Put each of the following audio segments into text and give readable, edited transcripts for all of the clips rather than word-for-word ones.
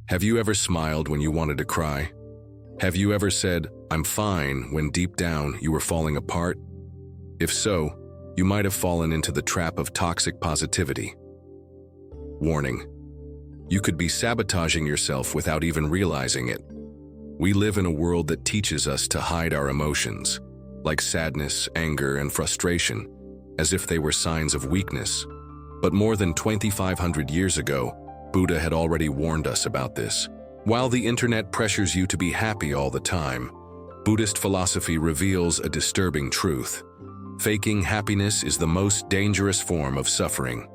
Have you ever smiled when you wanted to cry? Have you ever said, "I'm fine," when deep down you were falling apart? If so, you might have fallen into the trap of toxic positivity. Warning: you could be sabotaging yourself without even realizing it. We live in a world that teaches us to hide our emotions, like sadness, anger, and frustration, as if they were signs of weakness. But more than 2,500 years ago, Buddha had already warned us about this. While the internet pressures you to be happy all the time, Buddhist philosophy reveals a disturbing truth. Faking happiness is the most dangerous form of suffering.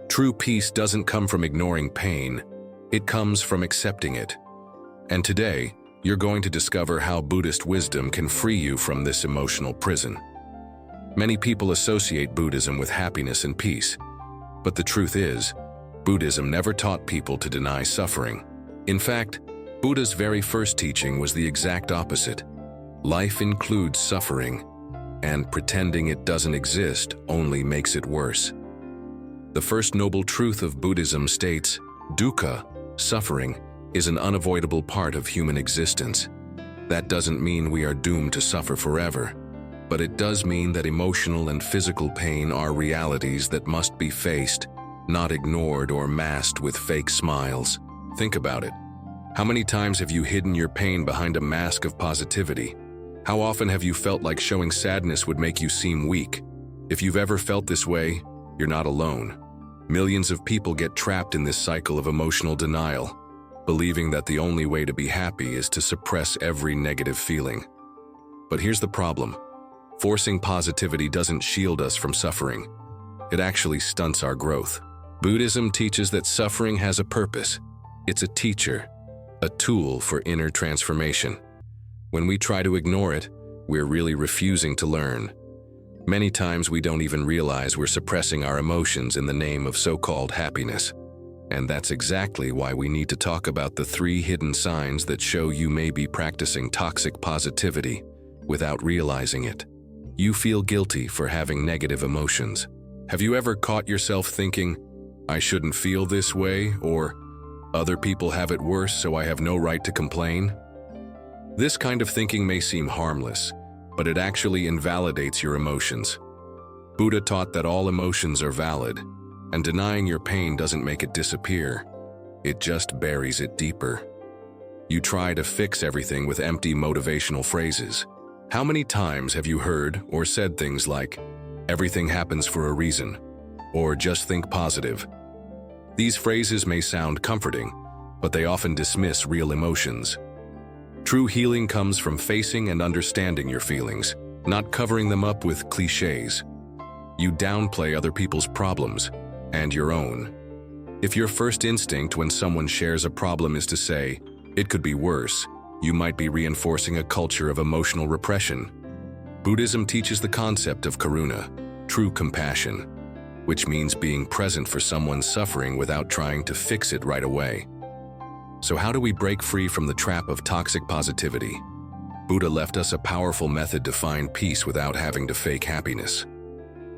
True peace doesn't come from ignoring pain, it comes from accepting it. And today, you're going to discover how Buddhist wisdom can free you from this emotional prison. Many people associate Buddhism with happiness and peace, but the truth is, Buddhism never taught people to deny suffering. In fact, Buddha's very first teaching was the exact opposite. Life includes suffering, and pretending it doesn't exist only makes it worse. The first noble truth of Buddhism states, dukkha, suffering, is an unavoidable part of human existence. That doesn't mean we are doomed to suffer forever, but it does mean that emotional and physical pain are realities that must be faced, not ignored or masked with fake smiles. Think about it. How many times have you hidden your pain behind a mask of positivity? How often have you felt like showing sadness would make you seem weak? If you've ever felt this way, you're not alone. Millions of people get trapped in this cycle of emotional denial, believing that the only way to be happy is to suppress every negative feeling. But here's the problem. Forcing positivity doesn't shield us from suffering. It actually stunts our growth. Buddhism teaches that suffering has a purpose. It's a teacher, a tool for inner transformation. When we try to ignore it, we're really refusing to learn. Many times we don't even realize we're suppressing our emotions in the name of so-called happiness. And that's exactly why we need to talk about the 3 hidden signs that show you may be practicing toxic positivity without realizing it. You feel guilty for having negative emotions. Have you ever caught yourself thinking, "I shouldn't feel this way," or "other people have it worse, so I have no right to complain"? This kind of thinking may seem harmless, but it actually invalidates your emotions. Buddha taught that all emotions are valid, and denying your pain doesn't make it disappear. It just buries it deeper. You try to fix everything with empty motivational phrases. How many times have you heard or said things like, "Everything happens for a reason," or "Just think positive"? These phrases may sound comforting, but they often dismiss real emotions. True healing comes from facing and understanding your feelings, not covering them up with cliches. You downplay other people's problems and your own. If your first instinct when someone shares a problem is to say, "It could be worse," you might be reinforcing a culture of emotional repression. Buddhism teaches the concept of karuna, true compassion, which means being present for someone's suffering without trying to fix it right away. So how do we break free from the trap of toxic positivity? Buddha left us a powerful method to find peace without having to fake happiness.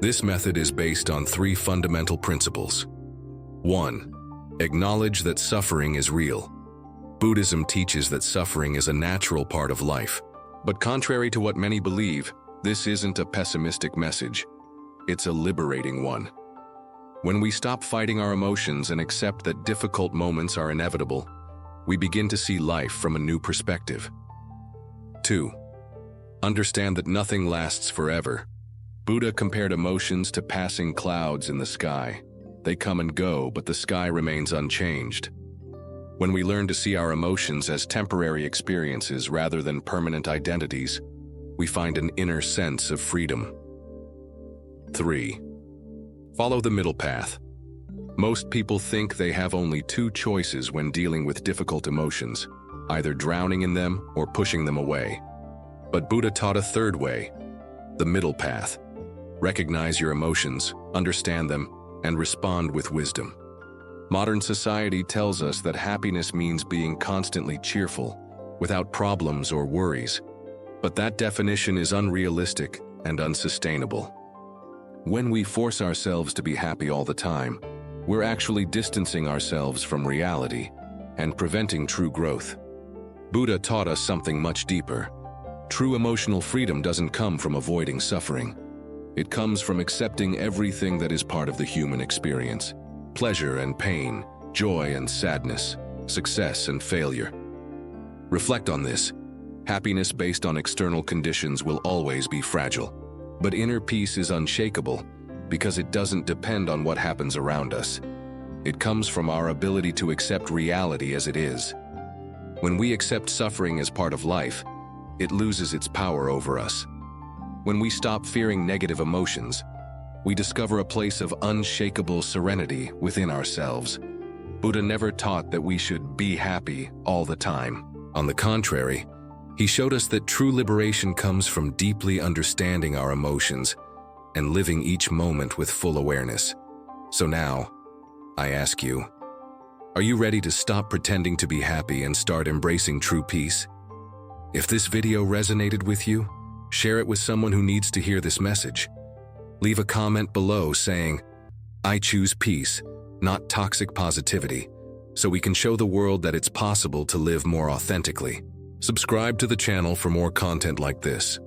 This method is based on 3 fundamental principles. 1. Acknowledge that suffering is real. Buddhism teaches that suffering is a natural part of life. But contrary to what many believe, this isn't a pessimistic message. It's a liberating one. When we stop fighting our emotions and accept that difficult moments are inevitable, we begin to see life from a new perspective. 2. Understand that nothing lasts forever. Buddha compared emotions to passing clouds in the sky. They come and go, but the sky remains unchanged. When we learn to see our emotions as temporary experiences rather than permanent identities, we find an inner sense of freedom. 3. Follow the middle path. Most people think they have only 2 choices when dealing with difficult emotions, either drowning in them or pushing them away. But Buddha taught a third way, the middle path. Recognize your emotions, understand them, and respond with wisdom. Modern society tells us that happiness means being constantly cheerful, without problems or worries. But that definition is unrealistic and unsustainable. When we force ourselves to be happy all the time, we're actually distancing ourselves from reality and preventing true growth. Buddha taught us something much deeper. True emotional freedom doesn't come from avoiding suffering. It comes from accepting everything that is part of the human experience: pleasure and pain, joy and sadness, success and failure. Reflect on this. Happiness based on external conditions will always be fragile, but inner peace is unshakable because it doesn't depend on what happens around us. It comes from our ability to accept reality as it is. When we accept suffering as part of life, it loses its power over us. When we stop fearing negative emotions, we discover a place of unshakable serenity within ourselves. Buddha never taught that we should be happy all the time. On the contrary, he showed us that true liberation comes from deeply understanding our emotions and living each moment with full awareness. So now, I ask you, are you ready to stop pretending to be happy and start embracing true peace? If this video resonated with you, share it with someone who needs to hear this message. Leave a comment below saying, "I choose peace, not toxic positivity," so we can show the world that it's possible to live more authentically. Subscribe to the channel for more content like this.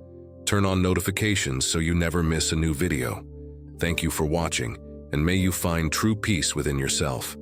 Turn on notifications so you never miss a new video. Thank you for watching, and may you find true peace within yourself.